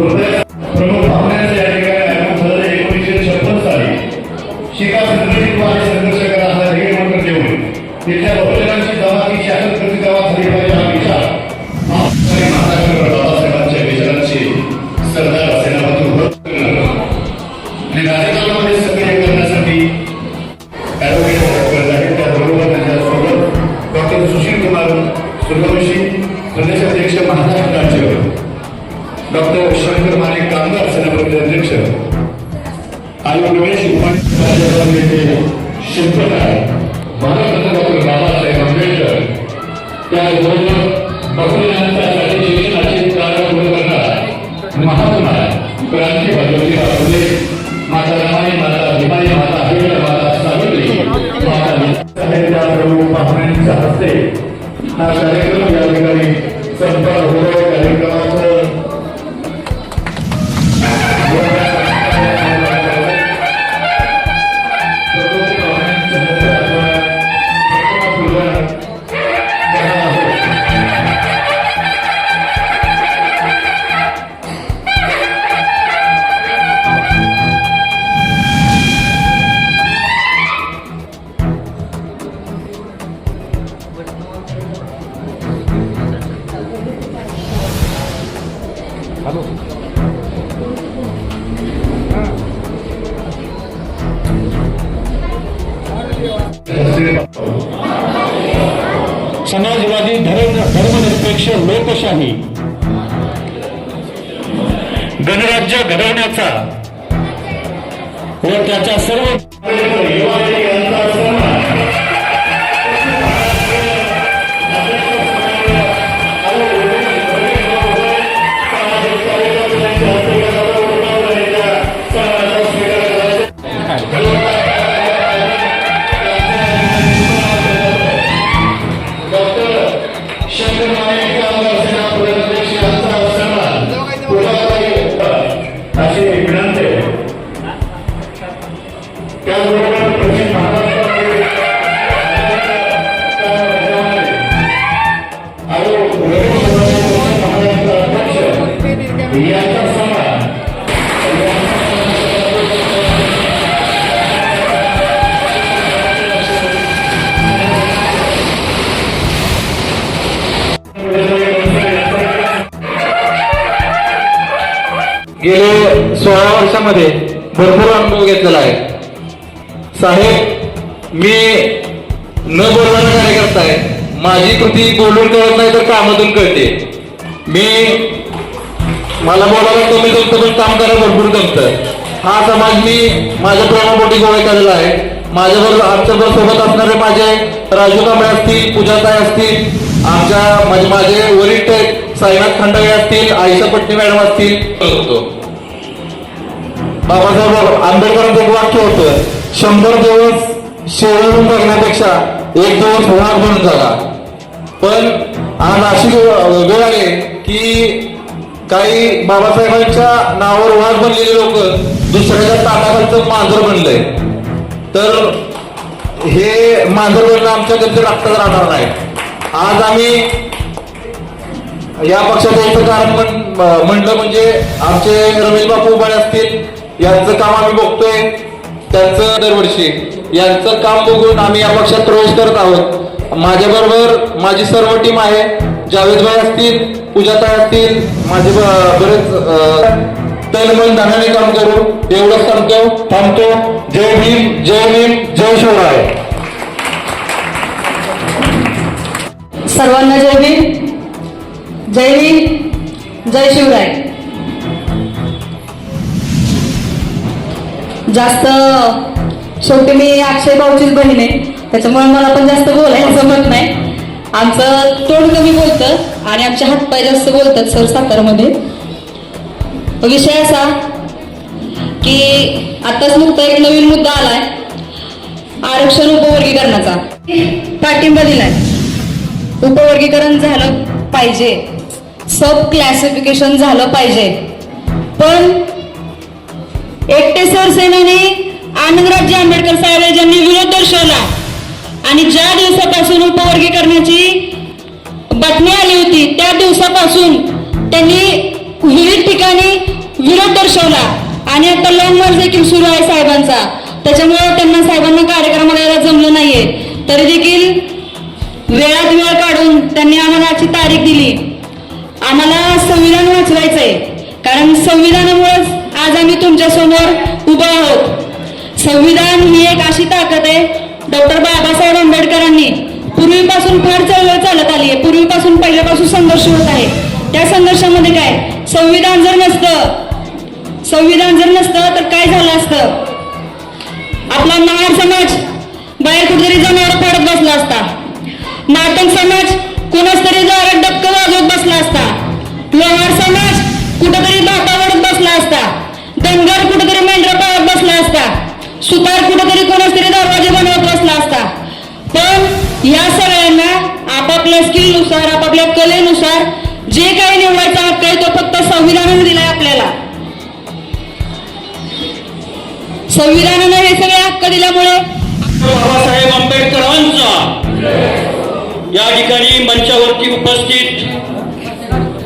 प्रमुख पाहुण्यांचे या ठिकाणी आगमन झालं 1956 साली शिका संघटित आणि संघर्ष करा हा ध्येय मंत्र देऊन तिथल्या बहुजनांची जमाती शासन प्रतिगावात झाली पाहिजे हा विचार बाबासाहेबांच्या विचारांची सरदार सेनापती उभं आणि राजकारणामध्ये सक्रिय करण्यासाठी ॲडव्होकेट आहेत त्याबरोबर त्यांच्यासोबत डॉक्टर सुशील कुमार सूर्यवंशी प्रदेशाध्यक्ष महाराष्ट्र राज्य डॉक्टर शंकर माणिक कामगार सेनापती अध्यक्ष आणि रमेश उपाध्याय शिल्पकार भारतरत्न डॉक्टर बाबासाहेब आंबेडकर त्याचबरोबर बहुजनांसाठी शिक्षणाचे कार्य पुढे करणारा महात्मा क्रांतिवादी ज्योतिबा फुले माता रमाई माता भीमाई माता अहिल्या माता सावित्री माता त्या प्रमुख पाहुण्यांच्या हस्ते हा कार्यक्रम या ठिकाणी संपन्न होतो. कार्यक्रमाचं समाजवादी धर्मनिरपेक्ष लोकशाही गणराज्य घडवण्याचा व त्याच्या सर्व गेले 16 वर्षामध्ये भरपूर अनुभव घेतलेला आहे. साहेब, मी न बोलणारा कार्यकर्ता आहे. माझी कृती बोलून कळत नाही तर कामातून कळते. मला बोलायला कमी जमतं पण काम करायला भरपूर जमतं. हा समाज मी माझ्या प्रेमापोटी गोळा केलेला आहे. माझ्याबरोबर आमच्याबरोबर सोबत असणारे माझे राजू कांबळे असतील, पूजाताई असतील, माझे वरिष्ठ साईनाथ खंडाळे असतील, आयशा पटणी मॅडम असतील. बाबासाहेब आंबेडकरांचं एक वाक्य होतं, 100 दिवस शेळून बघण्यापेक्षा एक दिवस वाघ म्हणून जगा. पण आज अशी वेळ आहे की काही बाबासाहेबांच्या नावावर वाघ बनलेले लोक दुसऱ्याच्या ताटाखालचं मांजर बनलंय. तर हे मांजर बनणं आमच्या घरचे रक्तात राहणार नाही. आज आम्ही या पक्षात यायचं कारण म्हणलं म्हणजे आमचे रमेश बापू उभाळे असतील, यांचं काम आम्ही बघतोय. त्यांचं दरवर्षी यांचं काम बघून आम्ही या पक्षात प्रवेश करत आहोत. माझ्याबरोबर माझी सर्व टीम आहे. जावेदभाई असतील, पूजाताई असतील, माझे बरेच तनमन धनाने काम करू. एवढंच थांबतो. जय भीम, जय भीम, जय शिवराय. सर्वांना जय भीम, जय भीम, जय शिवराय. जास्त शेवटी मी अक्षय भाऊचीच बहीण आहे, त्याच्यामुळे मला पण जास्त बोलायला जमत नाही. आमचं तोंड कमी बोलतं आणि आमचे हातपाय जास्त बोलतात सर सातारमध्ये. विषय असा की आताच नुकता एक नवीन मुद्दा आलाय, आरक्षण उपवर्गीकरणाचा. पाठिंबा दिलाय. उपवर्गीकरण झालं पाहिजे, सब क्लासिफिकेशन झालं पाहिजे. पण एकटे सरसेनानी आनंदराजे आंबेडकर साहेब यांनी विरोध दर्शवला आणि ज्या दिवसापासून उपवर्गीकरणाची बातमी आली होती त्या दिवसापासून त्यांनी विविध ठिकाणी दर्शवला आणि आता लॉंग मार्च देखील सुरू आहे साहेबांचा. त्याच्यामुळे त्यांना साहेबांना कार्यक्रमाला यायला जमलं नाहीये. तरी देखील वेळात वेळ काढून त्यांनी आम्हाला आजची तारीख दिली. आम्हाला संविधान वाचवायचंय, कारण संविधानामुळेच आज आम्ही तुमच्या समोर उभा आहोत. संविधान ही एक अशी ताकद आहे. डॉक्टर बाबासाहेब आंबेडकरांनी पूर्वीपासून फार चळवळ चालत आली आहे. पूर्वीपासून पहिल्यापासून संघर्ष होत आहे. त्या संघर्षामध्ये काय, संविधान जर नसतं तर काय झालं असतं? आपला महार समाज बाहेर कुठेतरी जनावर पडत बसला असता. मातंग समाज कोणाच तरी दारात डबकं वाजवत बसला असता. लोहार समाज कुठेतरी बाटावरच बसला असता. धनगर कुठेतरी मेंढरा पाळत बसला असता. सुतार कुठेतरी कोणाच तरी दरवाजे बनवत बसला असता. पण या सगळ्यांना आपापल्या स्किलनुसार, आपापल्या कलेनुसार जे काही निवडायचा हक्क आहे तो फक्त संविधानाने दिलाय आपल्याला. संविधानाने हे सगळे हक्क दिल्यामुळे बाबासाहेब आंबेडकरांचा या ठिकाणी मंचावरती उपस्थित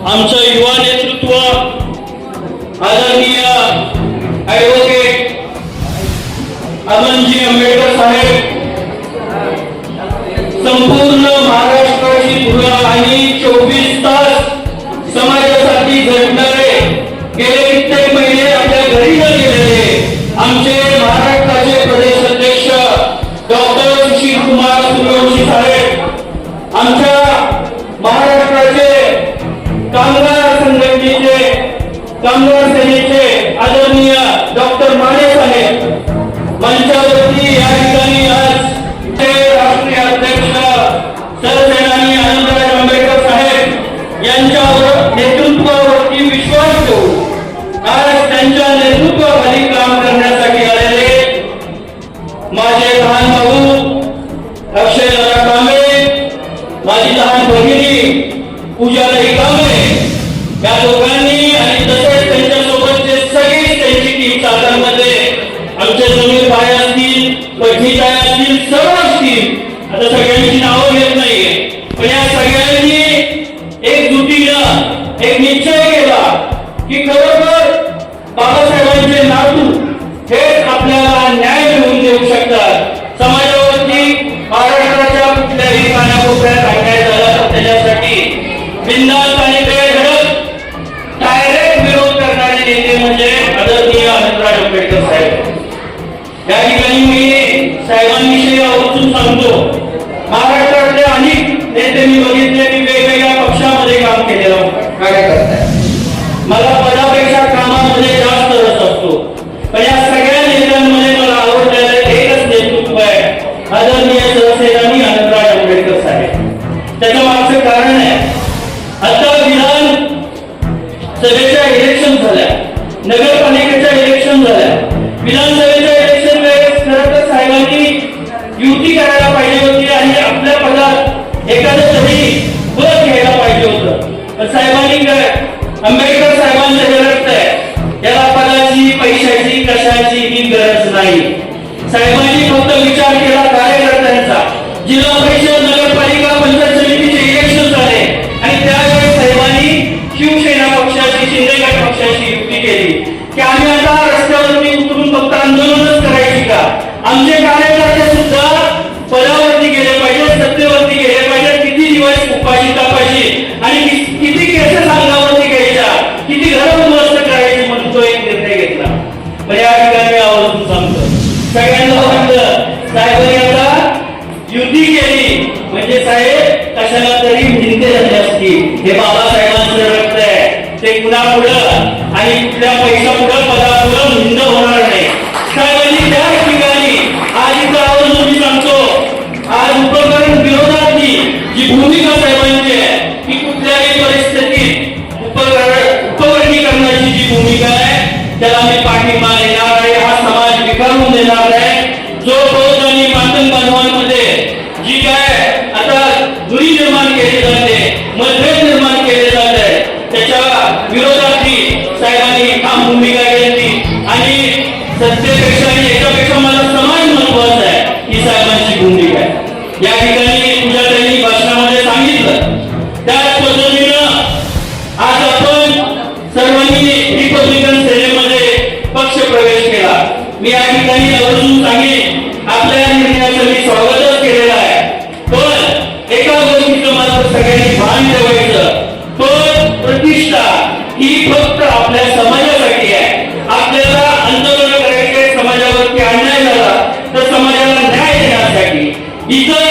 आमचं युवा नेतृत्व आदरणीय ॲडव्होकेट अमनजी आंबेडकर साहेब, संपूर्ण महाराष्ट्राची धुरा आणि 24 तास समाजासाठी झटणारे, गेले कित्येक महिने आपल्या घरी न गेलेले आमचे महाराष्ट्राचे प्रदेश अध्यक्ष डॉक्टर सुशील कुमार सूर्यवंशी साहेब, आमच्या महाराष्ट्राचे कामगार संघटनेचे, कामगार सेनेचे आदरणीय डॉक्टर माने साहेब, मंचावरती या ठिकाणी आज राष्ट्रीय अध्यक्ष सरसेनानी आनंदराज आंबेडकर साहेब यांच्या नेतृत्वावरती विश्वास ठेवून आज त्यांच्या नेतृत्वाखाली काम करण्यासाठी आलेले माझे लहान भाऊ अक्षय दादा कांबळे, माझी लहान भगिनी पूजाताई कांबळे, या दोघांनी आणि तसेच त्यांच्यासोबतचे सगळे त्यांची टीम सातारमध्ये आमचे समीर भाई असतील, वैठीताई असतील, सर्व असतील. आता सगळ्यांची नावं घेत नाहीये, पण या सगळ्यांनी एकजुटीनं एक निश्चय केला की खरोखर बाबासाहेबांचे नातू हेच आपल्याला न्याय मिळवून देऊ शकतात. समाजावरती महाराष्ट्राच्या कुठल्याही कानाकोपऱ्यात अन्याय झाला तर त्याच्यासाठी बिनधास्त आणि बेधडक डायरेक्ट विरोध करणारे नेते म्हणजे आदरणीय आनंदराज आंबेडकर साहेब. या ठिकाणी मी साहेबांविषयी आवर्जून सांगतो, महाराष्ट्रातले अनेक नेते मी बघितले, मी वेगवेगळ्या पक्षामध्ये काम केलेलं कार्यकर्ता आहे. मला पदापेक्षा कामामध्ये जास्त रस असतो, पण या सगळ्या नेत्यांमध्ये मला आवडलेलं एकच नेतृत्व आहे, आदरणीय सरसेनानी आनंदराज आंबेडकर साहेब. त्याचं मागचं कारण आहे, आता विधान सभेच्या इलेक्शन झाल्या, नगरपालिकेच्या इलेक्शन झाल्या, विधानसभेच्या इलेक्शन वेळेस खरं तर साहेबांनी युती करायला पाहिजे होती आणि आपल्या पदात एखादं तरी पद घ्यायला पाहिजे होतं. पण साहेबांनी काय, आंबेडकर साहेबांचं हे रक्त आहे, याला पदाची, पैशाची, कशाची ही गरज नाही. साहेबांनी फक्त विचार केला कार्यकर्त्यांचा. जिल्हा परिषद, नगरपालिका, पंचायत समितीचे इलेक्शन झाले आणि त्यावेळेस साहेबांनी शिवसेना पक्षाची, शिंदेगड पक्षाची युती केली की आम्ही आता रस्त्यावरती उतरून फक्त आंदोलनच करायची का, आमचे कार्यकर्ते सुद्धा पदावरती गेले पाहिजे, सत्तेवरती गेले पाहिजे, किती दिवस उपाशी तापायची आणि किती केसेस अंगावरती घ्यायच्या, किती घरं उद्ध्वस्त करायची, म्हणून तो एक निर्णय घेतला. म्हणजे या ठिकाणी आवर्जून सांगतो, सगळ्यांना वाटलं साहेबांनी आता युती केली म्हणजे साहेब कशाला तरी भिंते झाले असतील. हे बाबासाहेबांचं रक्त आहे, ते कुणापुढं आणि कुठल्या पैशापुढं, पदापुढं भिंत होणार नाही. साहेबांनी त्या ठिकाणी आज इथं आवर्जून मी सांगतो, आज उपकरण विरोधातली जी भूमिका साहेबांची आहे की कुठल्याही परिस्थितीत उपकरणीकरणाची जी भूमिका आहे त्याला मी पाठिंबा देणार आहे. हा समाज विखरून देणार आहे. जो बौद्ध आणि मातंग बांधवांमध्ये जी काय आता दुरी निर्माण केली जाते, मतभेद निर्माण केले जात आहे, त्याच्या विरोधातली साहेबांनी ठाम भूमिका घेतली आणि सत्तेपेक्षा आणि याच्यापेक्षा मला समाज महत्वाचा आहे ही साहेबांची भूमिका आहे. या ठिकाणी तुझ्या त्यांनी भाषणामध्ये आपल्या समाजासाठी आहे. आपल्याला आंदोलन करायचे, समाजावरती अन्याय झाला तर समाजाला न्याय देण्यासाठी. इतर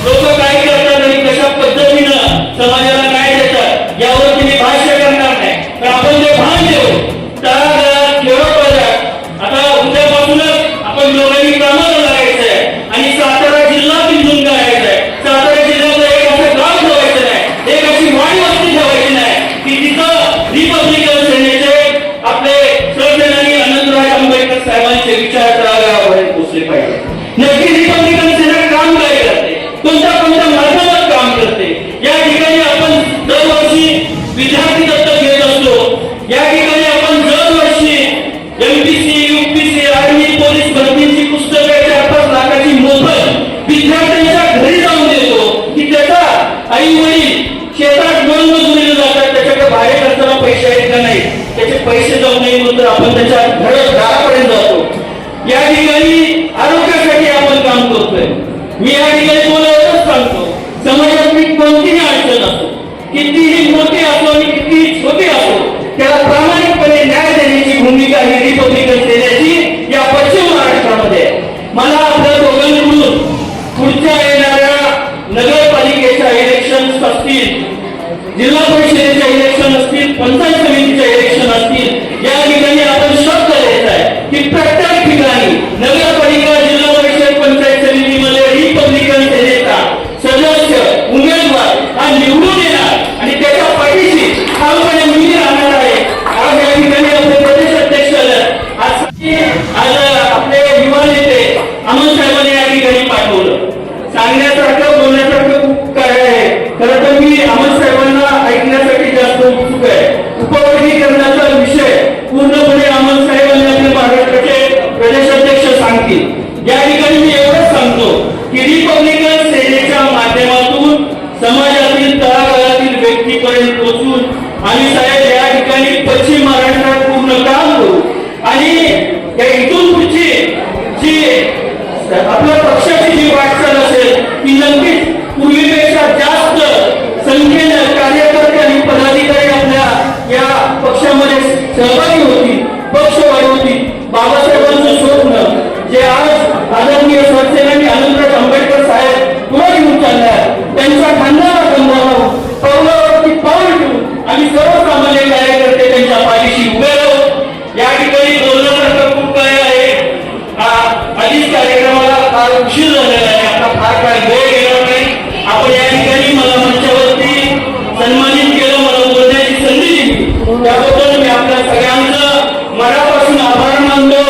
लोक काय करतात आणि कशा पद्धतीनं समाजाला न्याय देतात यावरती मी भाष्य करणार नाही, तर आपण ते भान देऊ. तळागाळात खेडोपाड्यात आता उद्यापासूनच आपण लोकांनी कामाला लागायचंय आणि सातारा जिल्हा बिंदून करायचंय. सातारा जिल्ह्याचं एक असं गाव ठेवायचं नाही, एक अशी वाडी वस्ती ठेवायची नाही की तिथं रिपब्लिकन सेनेचे आपले सरसेनानी अनंतराव आंबेडकर साहेबांचे विचार तळागाळापर्यंत पोहोचले पाहिजे. नक्की रिपब्लिकन सेना काम काय करते, कोणत्या कोणत्या माध्यमात काम करते, या ठिकाणी आपण दरवर्षी विद्यार्थी दत्तक घेत असतो. या ठिकाणी आपण दरवर्षी एमपीसी, यूपीसी, आर्मी, पोलीस भरतीची पुस्तके 4-5 लाखाची मोफत विद्यार्थ्यांच्या घरी जाऊन देतो की त्याचा आई वडील शेतात मोलमजुरीला जातात, त्याच्याकडे बाहेर खर्चाला पैसे आहेत का नाही, त्याचे पैसे जाऊ नये म्हणून तर आपण त्याच्या घरापर्यंत जातो. या ठिकाणी आरोग्यासाठी आपण काम करतोय. मी या ठिकाणी बोलायलाच सांगतो, समाजातली कोणतीही अडचण असो, कितीही मोठी असो आणि कितीही छोटी असो, त्याला प्रामाणिकपणे न्याय देण्याची भूमिका ही रिपब्लिकन सेनेची या पश्चिम महाराष्ट्रामध्ये. मला आपल्या दोघांकडून पुढच्या येणाऱ्या नगरपालिकेच्या इलेक्शन असतील, जिल्हा परिषदेच्या इलेक्शन असतील, पंचायत समितीच्या इलेक्शन असतील, या ठिकाणी आपण शब्द द्यायचा आहे की प्रत्येक ठिकाणी नगरपालिका, जिल्हा परिषद, पंचायत समितीमध्ये रिपब्लिकन सेनेचा सदस्य उमेदवार हा निवडून येणार आणि त्याच्या पाठीशी ठामपणे मी राहणार आहे. आज या ठिकाणी आपले प्रदेश अध्यक्ष आज आपले युवा नेते अमोल साहेबांनी या ठिकाणी पाठवलं. सांगण्यासारखं बोलण्यासारखं खूप काय आहे. खरं तर मी अमोल साहेबांना ऐकण्यासाठी जास्त उत्सुक आहे. उपवर्गीकरणाचा विषय पूर्णपणे अमोल साहेबांनी आपले महाराष्ट्राचे प्रदेश अध्यक्ष सांगतील. या ठिकाणी मी एवढंच सांगतो की रिपब्लिकन सेनेच्या माध्यमातून समाजातील तळागाळातील व्यक्तीपर्यंत पोहोचून आम्ही साहेब या ठिकाणी पश्चिम महाराष्ट्रात पूर्ण काम करू आणि या इथून पुढची जी आपल्या पक्षाची जी वाटचाल असेल ती नक्कीच पूर्वीपेक्षा जास्त संख्येनं कार्यकर्ते आणि पदाधिकारी आपल्या या पक्षामध्ये सहभागी होतील, पक्ष वाढवतील. बाबासाहेबांचं स्वप्न जे आज आदरणीय सरसेनानी अनंतराव आंबेडकर साहेब पुढे घेऊन चालणार, त्यांच्या खांद्यावर खांदा लावून पावलावरती पाऊल ठेवून आम्ही सर्वसामान्य कार्यकर्ते त्यांच्या पाठीशी उभे राहू. या ठिकाणी बोलण्यासारखं खूप काय आहे. आधीच कार्यक्रमाला फार उशीर झालेला आहे, आता फार काय वेळ गेला नाही. आपण या ठिकाणी मला मंचावरती सन्मानित केलं, मला बोलण्याची संधी दिली, त्याबद्दल मी आपल्या सगळ्यांचं मनापासून आभार मानतो.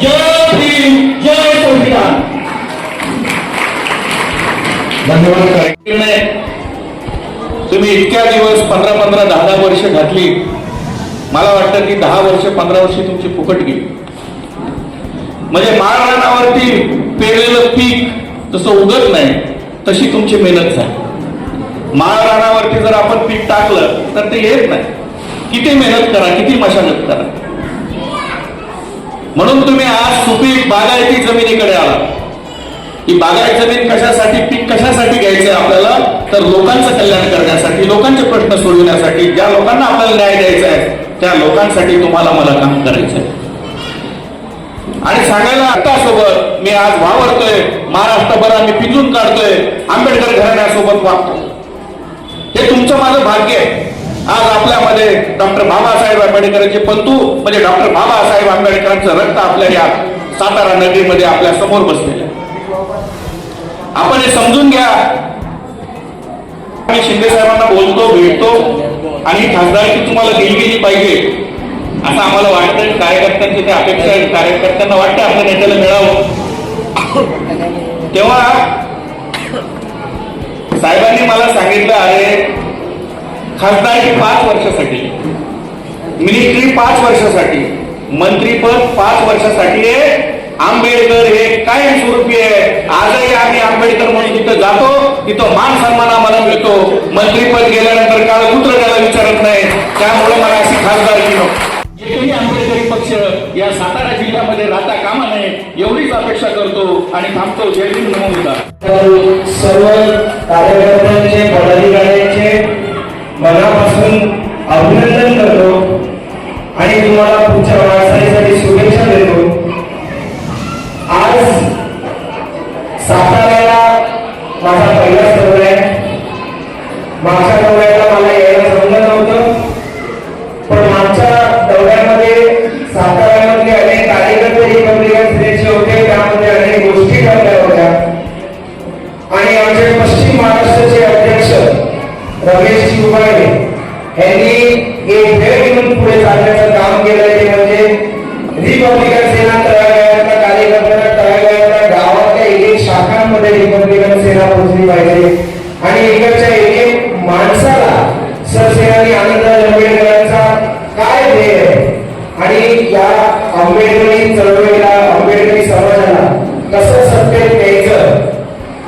जय भीम, जय संविधान. धन्यवाद. तुम्ही इतक्या दिवस 15-15, 10-10 वर्ष घातली. मला वाटतं की 10 वर्ष 15 वर्ष तुमची फुकट गेली. म्हणजे माळरानावरती पेरलेलं पीक जसं उगत नाही तशी तुमची मेहनत झाली. माळरानावरती जर आपण पीक टाकलं तर ते येत नाही. किती मेहनत करा, किती मशागत करा. म्हणून तुम्ही आज सुपीक बागायती जमिनीकडे आला. ही बागायत जमीन कशासाठी, पीक कशासाठी घ्यायचं आपल्याला, तर लोकांचं कल्याण करण्यासाठी, लोकांचे प्रश्न सोडवण्यासाठी, ज्या लोकांना आपल्याला न्याय द्यायचा आहे त्या लोकांसाठी तुम्हाला मला काम करायचं आहे. आणि सांगायला आत्तासोबत मी आज वावरतोय, महाराष्ट्रभर आम्ही पिंजून काढतोय, आंबेडकर घराण्यासोबत वागतो. हे तुमचं माझं भाग्य आहे. आज आपल्यामध्ये डॉक्टर बाबासाहेब आंबेडकरांचे पंतू म्हणजे डॉक्टर बाबासाहेब आंबेडकरांचं रक्त आपल्या या सातारा नगरीमध्ये आपल्या समोर बसलेलं आहे. आपण हे समजून घ्या. मी शिंदे साहेबांना बोलतो, भेटतो आणि खासदारकी तुम्हाला दिली गेली पाहिजे असं आम्हाला वाटतं. कार्यकर्त्यांची ते अपेक्षा आहे, कार्यकर्त्यांना वाटतं आपल्या नेत्याला मिळावं. तेव्हा साहेबांनी मला सांगितलं, अरे खासदारकी 5 वर्षासाठी, मिनिस्ट्री 5 वर्षासाठी, मंत्रीपद 5 वर्षासाठी आहे. आंबेडकर हे कायमस्वरूपी आहे. आजही आम्ही आंबेडकर म्हणून तिथं जातो, तिथं मान सन्मान आम्हाला मिळतो. मंत्रीपद गेल्यानंतर काळ कुत्र त्याला विचारत नाही. त्यामुळे मला अशी खासदारकी नको. एकही आंबेडकरी पक्ष या सातारा जिल्ह्यामध्ये राहता कामा नये एवढीच अपेक्षा करतो आणि थांबतो. जय भीम, नमो बुद्धाय. सर्व कार्यकर्त्यांचे, पदाधिकाऱ्यांचे मनापासून अभिनंदन करतो. आणि तुम्हाला पुढच्या वाटचालीसाठी शुभेच्छा देतो. आज साताऱ्याला माझा पहिलाच दौरा आहे. मागच्या दौऱ्याला मला यायला जमलं नव्हतं, पण मागच्या दौऱ्यामध्ये साताऱ्यामधले अनेक कार्यकर्ते रिपब्लिकन सेनेचे होते, त्यामध्ये अनेक गोष्टी ठरल्या होत्या. आणि आमचे पश्चिम महाराष्ट्राचे अध्यक्ष रमेशजी उबाळे यांनी एक वेळ घेऊन पुढे चालण्याचं काम केलंय. ते म्हणजे रिपब्लिकन सेना तळागाळातल्या कार्यकर्त्यांना तळागाळातल्या गावातल्या एक शाखांमध्ये रिपब्लिकन सेना पोहोचली पाहिजे आणि इकडच्या एक माणसाला सरसेनानी आनंदराज आंबेडकरांचा काय ध्येय आहे आणि या आंबेडकरी चळवळीला आंबेडकरी समाजाला कसं सत्तेत न्यायचं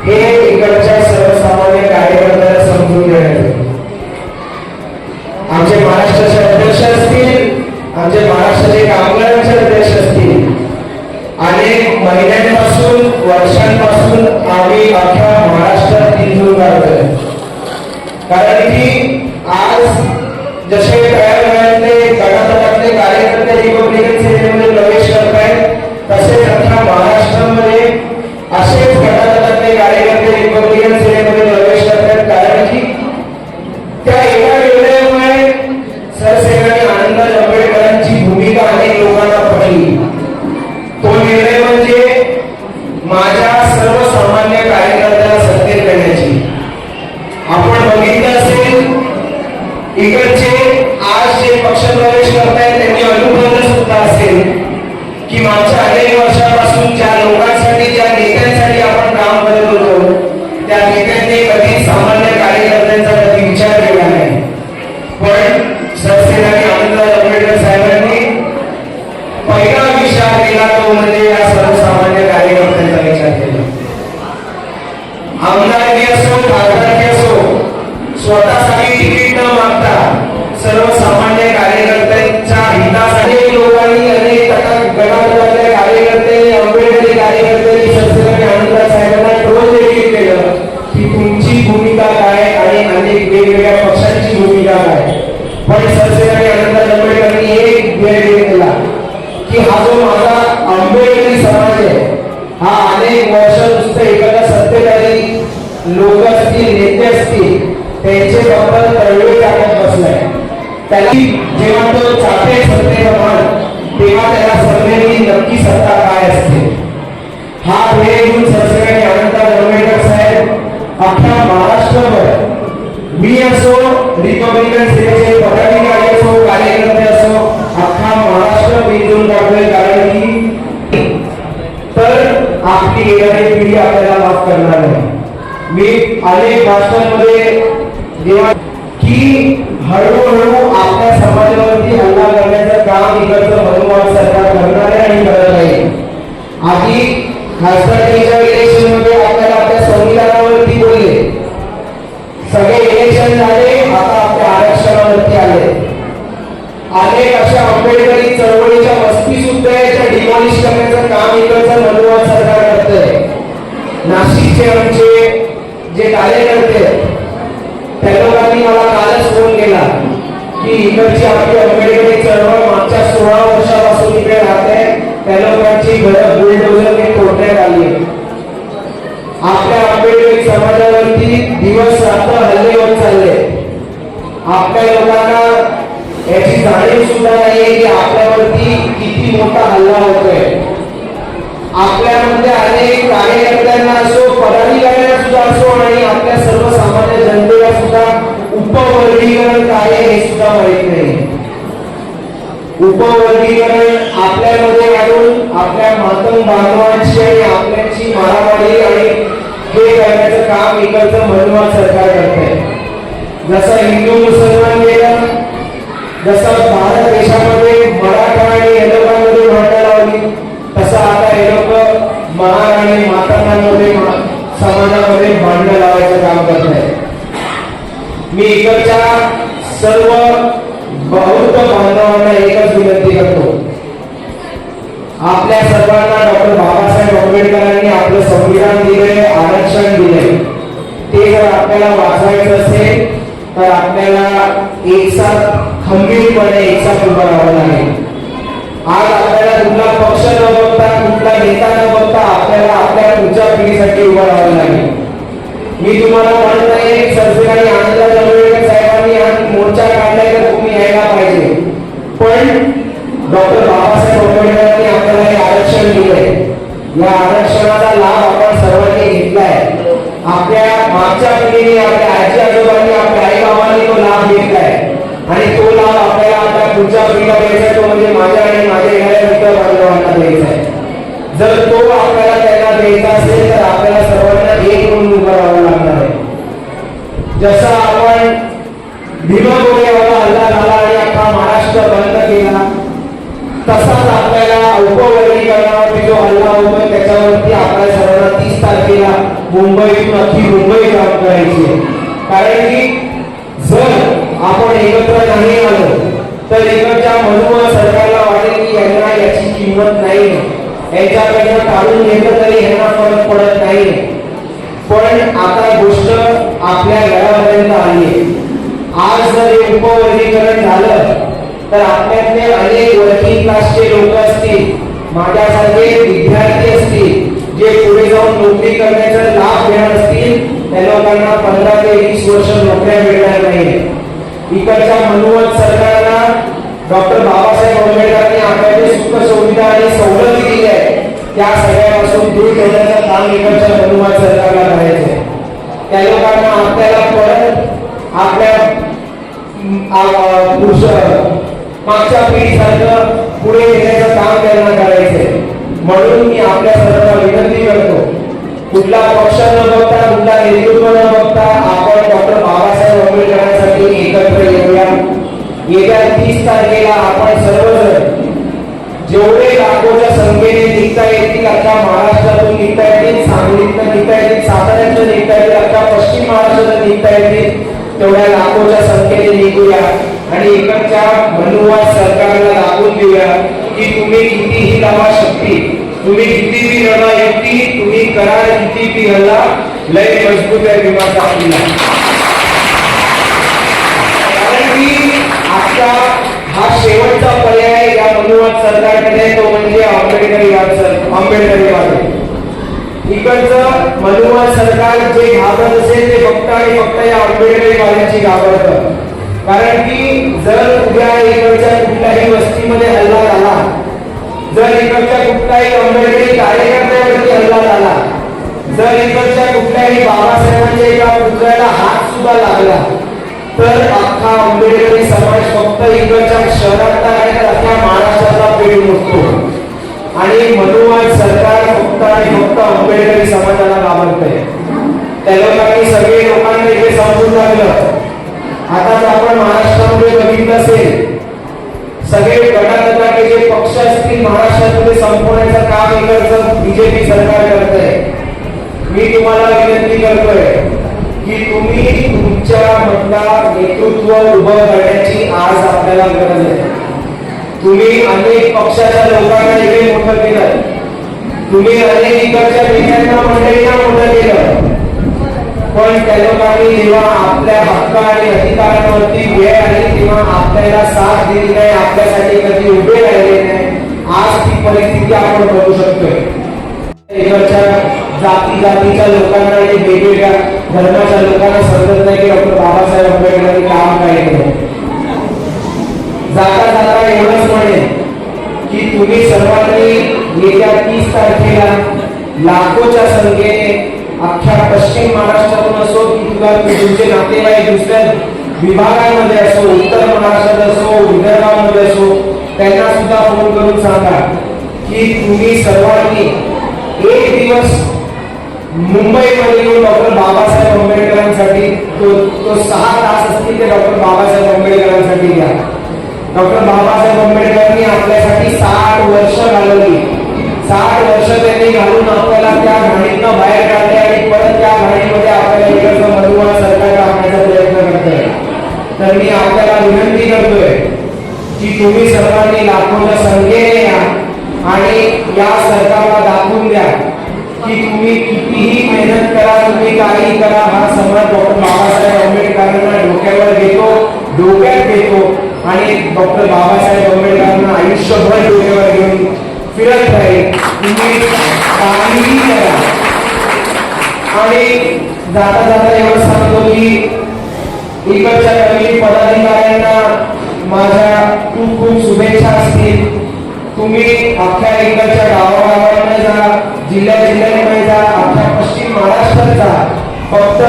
हे इकडच्या सर्वसामान्य कार्यकर्त्यांना समजून घेण्याचं. आमचे महाराष्ट्राचे अध्यक्ष असतील, आमचे महाराष्ट्राचे कामगारांचे अध्यक्ष असतील, अनेक महिन्यांपासून वर्षांपासून आम्ही अख्ख्या महाराष्ट्रात हिंदू काढतोय. कारण की आज जसे तळागाळातले गटातटातले कार्यकर्ते रिपब्लिकन सेनेमध्ये प्रवेश करत आहेत, तसेच अख्ख्या महाराष्ट्रामध्ये असेच गटातटातले कार्यकर्ते रिपब्लिकन सेनेमध्ये प्रवेश करत आहेत. कारण की त्या एका निर्णयामुळे सरसेनानी आनंदराज आंबेडकरांची भूमिका अनेक लोकांना पटली. तो निर्णय म्हणजे माझ्या सर्वसामान्य कार्यकर्त्याला सत्तेत करण्याची. आपण बघितलं असेल इकडचे आज जे पक्ष प्रवेश करतायत त्यांनी अनुभवलं सुद्धा असेल की मागच्या अनेक वर्षापासून ज्या लोकांसाठी ज्या नेत्यांसाठी आपण काम करत होतो त्या नेत्यांनी कधी सामान्य कार्यकर्त्यांचा कधी विचार केला नाही. पण सरसेनानी आनंदराज आंबेडकर साहेबांनी पहिला विचार केला तो म्हणजे या सर्वसामान्य कार्यकर्त्यांचा विचार केला. आमदारकी असो खासदारकी असो स्वतःसाठी तिकीट न मागता सर्वसामान्य कार्यकर्त्यांच्या हितासाठी लोकांनी अनेक गटातल्या कार्यकर्ते आंबेडकरी कार्यकर्त्यांनी सरसेनानी आनंदराज साहेबांना ट्रोल देखील केलं की तुमची भूमिका काय आणि अनेक वेगवेगळ्या पक्षांची भूमिका काय. पण सरसेनानी आनंदराज आंबेडकरांनी एक वेळ केला की हा जो माझा आंबेडकरी समाज आहे हा अनेक वर्ष नुसतं एखाद्या सत्तेधारी लोक असतील नेते असतील त्यांचे बद्दल तळवे टाकत बसलाय. त्याला जेव्हा तो चाटे सत्तेवर मान तेव्हा त्याला समजेल की नक्की सत्ता काय असते. हा वेळ घेऊन सरसेनानी आनंदराज आंबेडकर साहेब अख्ख्या महाराष्ट्रभर मी असो रिपब्लिकन सेनेचे पदाधिकारी असो कार्यकर्ते असो अख्खा महाराष्ट्र बिंदून काढतोय. कारण की तर आपली येणारी पिढी आपल्याला माफ करणार नाही. मी अनेक भाषणांमध्ये जेव्हा की हळूहळू आपल्या समाजावरती हल्ला करण्याचं काम इकडचं मनोभाव सरकार करणार आहे आणि करत राहील. आधी खासदारकीच्या इलेक्शन मध्ये आपल्याला आपल्या संविधानावरती बोलले, सगळे इलेक्शन झाले, आता आपल्या आरक्षणावरती आले. अनेक अशा आंबेडकरी चळवळीच्या वस्ती सुद्धा याच्या डिमॉलिश करण्याचं काम इकडचं मनोभाव सरकार करतंय. नाशिकचे आमचे जे कार्यकर्ते त्या लोकांनी मला कालच फोन केला की इकडची आपली आंबेडकरी चळवळ मागच्या 16 वर्षापासून इकडे राहते, त्या लोकांची घरं बुलडोझरने तोडण्यात आली. आपल्या आंबेडकरी समाजावरती दिवस रात्र हल्ले होत चालले. आपल्या लोकांना याची जाणीव सुद्धा नाहीये की आपल्यावरती किती मोठा हल्ला होतोय. आपल्यामध्ये अनेक कार्यकर्त्यांना असो पदाधिकाऱ्यांना सुद्धा असो आणि आपल्या सर्वसामान्य जनतेला सुद्धा उपवर्गीकरण काय हे सुद्धा माहित नाही. उपवर्गीकरण आपल्यामध्ये आणून आपल्या मातंग बांधवांची आणि आपल्याची मारामारी आणि हे करण्याचं काम इकडचं मनोभाव सरकार करतंय. जसं हिंदू मुसलमान केलं, जसं भारत देशामध्ये मराठा आणि या लोकांमध्ये भांडण लावली, तसं आता हे लोक महार आणि मातांमध्ये समाजामध्ये भांडण लावायचं काम करत आहे. मी इकडच्या सर्व बौद्ध बांधवांना एकच विनंती करतो, आपल्या सर्वांना डॉक्टर बाबासाहेब आंबेडकरांनी आपलं संविधान दिले, आरक्षण दिले, ते जर आपल्याला वाचवायचं असेल तर आपल्याला एक साथ खंबीरपणे एकसाथ उभं राहावं लागेल. आज आपल्याला कुठला पक्ष न बघता कुठला नेता न बघता आपल्याला आपल्या पुढच्या पिढीसाठी उभं राहावं लागेल. मी तुम्हाला म्हणत नाही सरसेनानी आनंद जवळकर साहेबांनी आज मोर्चा काढलाय तर तुम्ही यायला पाहिजे, पण डॉक्टर बाबासाहेब आंबेडकरांनी आपल्याला हे आरक्षण दिलंय. या आरक्षणाचा लाभ आपण सर्वांनी घेतलाय. आपल्या मागच्या पिढीने आपल्या आजी आजोबांनी आपल्या आई बाबांनी तो लाभ घेतलाय आणि तो लाभ आपल्याला आपल्या पुढच्या पिढीला द्यायचा, तो म्हणजे माझ्या आणि माझ्या येणाऱ्या मित्र बांधवांना द्यायचा आहे. जर तो आपल्याला त्यांना द्यायचा असेल तर आपल्याला सर्वांना एक म्हणून उभं राहावं लागणार आहे. जसं आपण भीमा कोरेगावला हल्ला झाला आणि अख्खा महाराष्ट्र बंद केला, तसाच आपल्याला उपवर्गीकरणावरती जो हल्ला होतोय त्याच्यावरती आपल्या सर्वांना 30 तारखेला मुंबईतून अख्खी मुंबई काम करायची आहे. कारण की जर आपण एकत्र नाही आलो तर इकडच्या मनुष्य सरकारला वाटेल की यांना याची किंमत नाही, यांच्याकडनं काढून घेतलं तरी यांना फरक पडत नाही. पण आता गोष्ट आपल्या घरापर्यंत आली आहे. आज जर हे उपवर्गीकरण झालं तर आपल्यातले अनेक वर्किंग क्लासचे लोक असतील, माझ्यासारखे विद्यार्थी असतील, जे पुढे जाऊन नोकरी करण्याचा लाभ घेणार असतील, त्या लोकांना 15 ते 20 वर्ष नोकऱ्या मिळणार नाही. इकडच्या मनोवत सरकारला डॉक्टर बाबासाहेब आंबेडकरांनी आपल्याला सुख सुविधा आणि सवलती दिली आहे, त्या सगळ्यापासून दूर ठेवण्याचं काम इकडच्या मनोवत सरकारला करायचं आहे. त्या लोकांना आपल्याला परत आपल्या मागच्या पिढीसारखं पुढे नेण्याचं काम त्यांना करायचंय. म्हणून मी आपल्या सर्वांना विनंती करतो, कुठला पक्ष न बघता कुठला नेतृत्व न बघता आपण डॉक्टर बाबासाहेब आंबेडकरांसाठी एकत्र येऊया. येत्या 30 तारखेला आपण सर्वजण जेवढे लाखोच्या संख्येने निघता येतील, अख्खा महाराष्ट्रातून निघता येतील, सांगलीतून निघता येतील, साताऱ्यातून निघता येतील, अख्खा पश्चिम महाराष्ट्रातून निघता येतील, तेवढ्या लाखोच्या संख्येने निघूया आणि इकडच्या मनोवाद सरकारला दाखवून देऊया की तुम्ही कितीही लावा शक्ती, तुम्ही कितीही लढा युक्ती, तुम्ही करार किती हल्ला, लय मजबूत आहे विमाचा हल्ला. कारण की आता हा शेवटचा पर्याय या मनोवाद सरकारकडे, तो म्हणजे आंबेडकरीवाद. इकडचं मनोवाद सरकार जे घाबरत असेल ते फक्त आणि फक्त या आंबेडकरीवाद्यांची घाबरतं. कारण की जर उद्या इकडच्या कुठल्याही वस्तीमध्ये हल्ला झाला, जर इकडच्या कुठल्याही आंबेडकरी कार्यकर्त्यावरती हल्ला झाला, जर इकडच्या कुठल्याही बाबासाहेबांच्या एका पुतळ्याला हात सुद्धा लागला, तर अख्खा आंबेडकरी समाज फक्त इकडच्या शहरातला आणि अख्ख्या महाराष्ट्राचा पेढ मोजतो आणि मनोवाद सरकार फक्त आणि फक्त आंबेडकरी समाजाला घाबरतंय. त्या लोकांनी सगळे लोकांना इथे समजून लागलं. आताच आपण महाराष्ट्रामध्ये बघितलं असेल, सगळे गटातटाचे जे पक्ष असतील महाराष्ट्रामध्ये संपवण्याचं काम इकडचं बीजेपी सरकार करत आहे. मी तुम्हाला विनंती करतोय की तुम्ही तुमच्या मधला नेतृत्व उभं करण्याची आज आपल्याला गरज आहे. तुम्ही अनेक पक्षाच्या लोकांना इथे मोठं केलं, तुम्ही अनेक इकडच्या नेत्यांना मंडळींना मोठं केलं, पण त्या लोकांनी जेव्हा आपल्या हक्क आणि अधिकारांवरती वेळ आली तेव्हा आपल्याला साथ दिली नाही, आपल्यासाठी कधी उभे राहिले नाही. आज ती परिस्थिती आपण बघू शकतोय. इकडच्या जातीच्या लोकांना आणि वेगवेगळ्या धर्माच्या लोकांना समजत नाही की डॉक्टर बाबासाहेब आंबेडकरांनी काम काय केलं. जाता जाता एवढंच म्हणेन की तुम्ही सर्वांनी येत्या 30 तारखेला लाखोच्या संख्येने अख्ख्या पश्चिम महाराष्ट्रातून असो की तुमचे नातेवाईक दुसऱ्या विभागांमध्ये असो, उत्तर महाराष्ट्रात असो, विदर्भामध्ये असो, त्यांना सुद्धा फोन करून सांगा की तुम्ही सर्वांनी एक दिवस मुंबईमध्ये येऊन डॉक्टर बाबासाहेब आंबेडकरांसाठी तो 6 तास असतील ते डॉक्टर बाबासाहेब आंबेडकरांसाठी घ्या. डॉक्टर बाबासाहेब आंबेडकरांनी आपल्यासाठी 60 वर्ष घालवली. 60 वर्ष त्यांनी घालून आपल्याला त्या घाणीतनं बाहेर काढले आणि परत त्या घाणीमध्ये आपल्याला इकडचं मनोवाद सरकार टाकण्याचा प्रयत्न करतोय. तर मी आपल्याला विनंती करतोय की तुम्ही सर्वांनी लाखोच्या संख्येने या आणि या सरकारला दाखवून द्या की तुम्ही कितीही मेहनत करा, तुम्ही काही करा, हा समाज डॉक्टर बाबासाहेब आंबेडकरांना डोक्यावर घेतो, डोक्यात घेतो आणि डॉक्टर बाबासाहेब आंबेडकरांना आयुष्यभर डोक्यावर घेऊन फिरत राहील. तुम्ही काहीही करा. आणि जाता जाता एवढं सांगतो की इकडच्या कमिटी पदाधिकाऱ्यांना माझ्या खूप खूप शुभेच्छा असतील. तुम्ही अख्ख्या इकडच्या गावागावांमध्ये जा, जिल्ह्यामध्ये जा, अख्ख्या पश्चिम महाराष्ट्रात जा. फक्त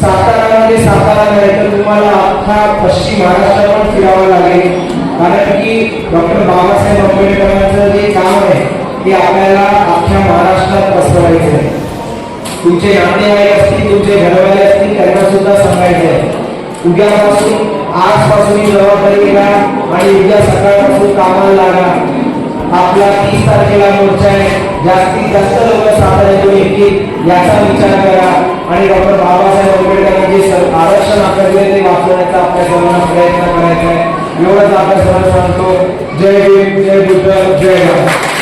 सातारामध्ये सातारा नाही तर तुम्हाला अख्खा पश्चिम महाराष्ट्र पण फिरावं लागेल. कारण की डॉक्टर बाबासाहेब आंबेडकरांचं जे काम आहे ते आपल्याला अख्ख्या महाराष्ट्रात पसरवायचं आहे. तुमचे नातेवाईक असतील, तुमचे घरवाले असतील, त्यांना सुद्धा सांगायचं आहे उद्यापासून, आजपासून ही जबाबदारी घ्या आणि उद्या सकाळपासून कामाला लागा. आपला 30 तारखेला मोर्चा आहे. जास्तीत जास्त लोक साताऱ्यातून येतील याचा विचार करा आणि डॉक्टर बाबासाहेब आंबेडकरांनी जे आरक्षण आपल्याकडे ते वाचवण्याचा आपल्या सर्वांना प्रयत्न करायचा आहे. एवढंच आपल्या सर्वांना सांगतो. जय भीम, जय बुद्ध, जय भारत.